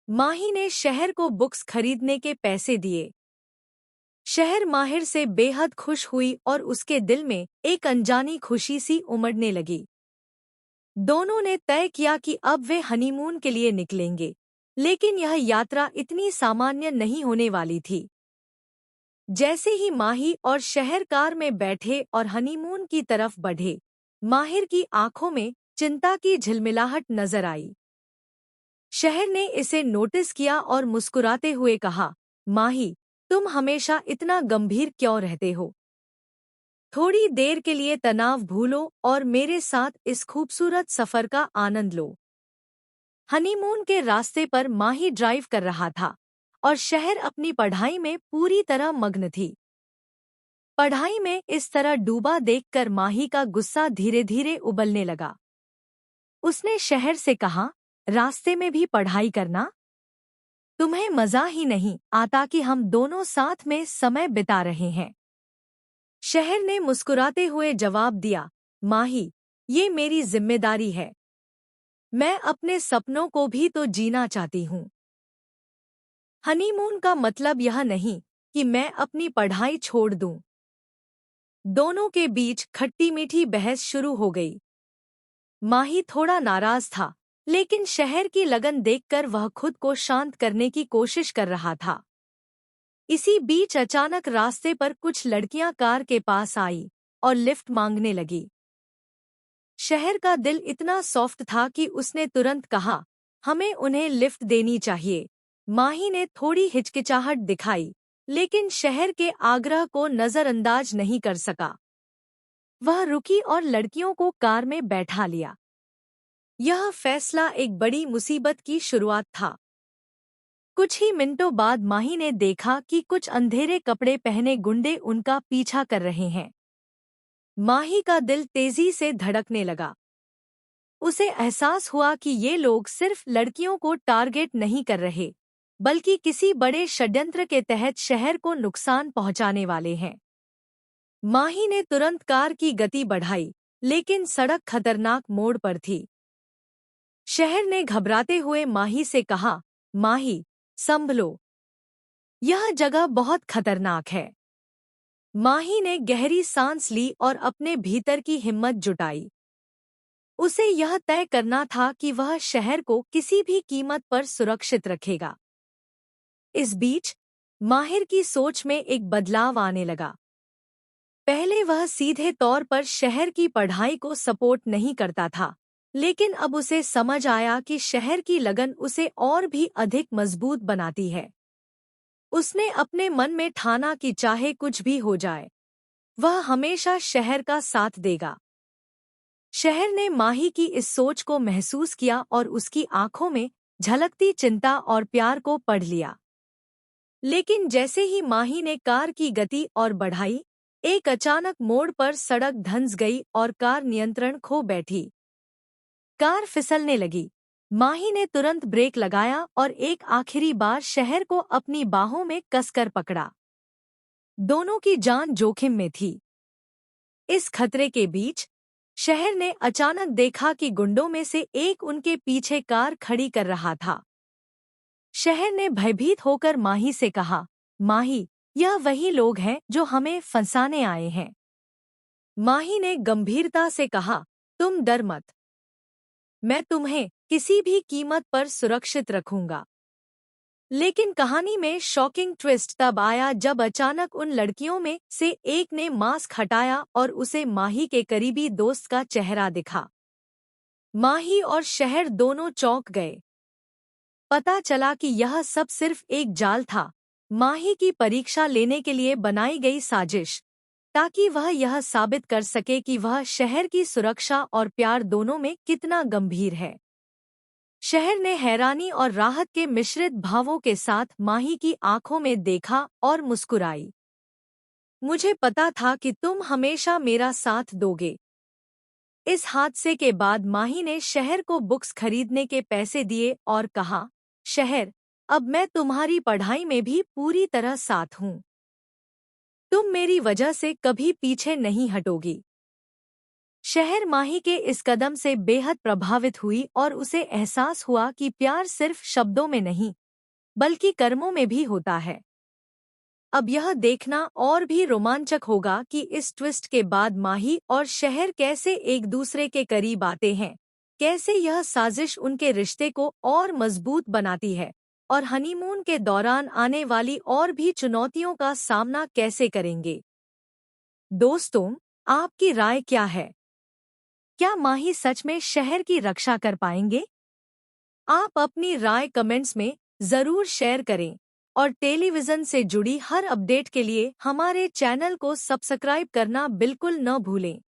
माही ने शहर को बुक्स खरीदने के पैसे दिए। शहर माहिर से बेहद खुश हुई और उसके दिल में एक अनजानी खुशी सी उमड़ने लगी। दोनों ने तय किया कि अब वे हनीमून के लिए निकलेंगे, लेकिन यह यात्रा इतनी सामान्य नहीं होने वाली थी। जैसे ही माही और शहर कार में बैठे और हनीमून की तरफ बढ़े, माहिर की आंखों में चिंता की झिलमिलाहट नजर आई। शहर ने इसे नोटिस किया और मुस्कुराते हुए कहा, माही, तुम हमेशा इतना गंभीर क्यों रहते हो? थोड़ी देर के लिए तनाव भूलो और मेरे साथ इस खूबसूरत सफर का आनंद लो। हनीमून के रास्ते पर माही ड्राइव कर रहा था और शहर अपनी पढ़ाई में पूरी तरह मग्न थी। पढ़ाई में इस तरह डूबा देखकर माही का गुस्सा धीरे धीरे उबलने लगा। उसने शहर से कहा, रास्ते में भी पढ़ाई करना? तुम्हें मजा ही नहीं आता कि हम दोनों साथ में समय बिता रहे हैं? शहर ने मुस्कुराते हुए जवाब दिया, माही, ये मेरी जिम्मेदारी है। मैं अपने सपनों को भी तो जीना चाहती हूँ। हनीमून का मतलब यह नहीं कि मैं अपनी पढ़ाई छोड़ दूं। दोनों के बीच खट्टी मीठी बहस शुरू हो गई। माही थोड़ा नाराज था, लेकिन शहर की लगन देखकर वह खुद को शांत करने की कोशिश कर रहा था। इसी बीच अचानक रास्ते पर कुछ लड़कियां कार के पास आई और लिफ्ट मांगने लगी। शहर का दिल इतना सॉफ्ट था कि उसने तुरंत कहा, हमें उन्हें लिफ्ट देनी चाहिए। माही ने थोड़ी हिचकिचाहट दिखाई, लेकिन शहर के आग्रह को नजरअंदाज नहीं कर सका। वह रुकी और लड़कियों को कार में बैठा लिया। यह फैसला एक बड़ी मुसीबत की शुरुआत था। कुछ ही मिनटों बाद माही ने देखा कि कुछ अंधेरे कपड़े पहने गुंडे उनका पीछा कर रहे हैं। माही का दिल तेजी से धड़कने लगा। उसे एहसास हुआ कि ये लोग सिर्फ लड़कियों को टारगेट नहीं कर रहे, बल्कि किसी बड़े षड्यंत्र के तहत शहर को नुकसान पहुंचाने वाले हैं। माही ने तुरंत कार की गति बढ़ाई, लेकिन सड़क खतरनाक मोड़ पर थी। शहर ने घबराते हुए माही से कहा, माही, संभलो, यह जगह बहुत खतरनाक है। माही ने गहरी सांस ली और अपने भीतर की हिम्मत जुटाई। उसे यह तय करना था कि वह शहर को किसी भी कीमत पर सुरक्षित रखेगा। इस बीच माहिर की सोच में एक बदलाव आने लगा। पहले वह सीधे तौर पर शहर की पढ़ाई को सपोर्ट नहीं करता था, लेकिन अब उसे समझ आया कि शहर की लगन उसे और भी अधिक मजबूत बनाती है। उसने अपने मन में ठाना कि चाहे कुछ भी हो जाए, वह हमेशा शहर का साथ देगा। शहर ने माही की इस सोच को महसूस किया और उसकी आंखों में झलकती चिंता और प्यार को पढ़ लिया। लेकिन जैसे ही माही ने कार की गति और बढ़ाई, एक अचानक मोड़ पर सड़क धंस गई और कार नियंत्रण खो बैठी। कार फिसलने लगी। माही ने तुरंत ब्रेक लगाया और एक आखिरी बार शहर को अपनी बाहों में कसकर पकड़ा। दोनों की जान जोखिम में थी। इस खतरे के बीच शहर ने अचानक देखा कि गुंडों में से एक उनके पीछे कार खड़ी कर रहा था। शहर ने भयभीत होकर माही से कहा, माही, यह वही लोग हैं जो हमें फंसाने आए हैं। माही ने गंभीरता से कहा, तुम डर मत, मैं तुम्हें किसी भी कीमत पर सुरक्षित रखूंगा। लेकिन कहानी में शॉकिंग ट्विस्ट तब आया जब अचानक उन लड़कियों में से एक ने मास्क हटाया और उसे माही के करीबी दोस्त का चेहरा दिखा। माही और शहर दोनों चौंक गए। पता चला कि यह सब सिर्फ एक जाल था, माही की परीक्षा लेने के लिए बनाई गई साजिश, ताकि वह यह साबित कर सके कि वह शहर की सुरक्षा और प्यार दोनों में कितना गंभीर है। शहर ने हैरानी और राहत के मिश्रित भावों के साथ माही की आंखों में देखा और मुस्कुराई। मुझे पता था कि तुम हमेशा मेरा साथ दोगे। इस हादसे के बाद माही ने शहर को बुक्स खरीदने के पैसे दिए और कहा, शहर, अब मैं तुम्हारी पढ़ाई में भी पूरी तरह साथ हूँ। तुम मेरी वजह से कभी पीछे नहीं हटोगी। शहर माही के इस कदम से बेहद प्रभावित हुई और उसे एहसास हुआ कि प्यार सिर्फ शब्दों में नहीं बल्कि कर्मों में भी होता है। अब यह देखना और भी रोमांचक होगा कि इस ट्विस्ट के बाद माही और शहर कैसे एक दूसरे के करीब आते हैं, कैसे यह साजिश उनके रिश्ते को और मजबूत बनाती है और हनीमून के दौरान आने वाली और भी चुनौतियों का सामना कैसे करेंगे। दोस्तों, आपकी राय क्या है? क्या माही सच में शहर की रक्षा कर पाएंगे? आप अपनी राय कमेंट्स में जरूर शेयर करें और टेलीविजन से जुड़ी हर अपडेट के लिए हमारे चैनल को सब्सक्राइब करना बिल्कुल न भूलें।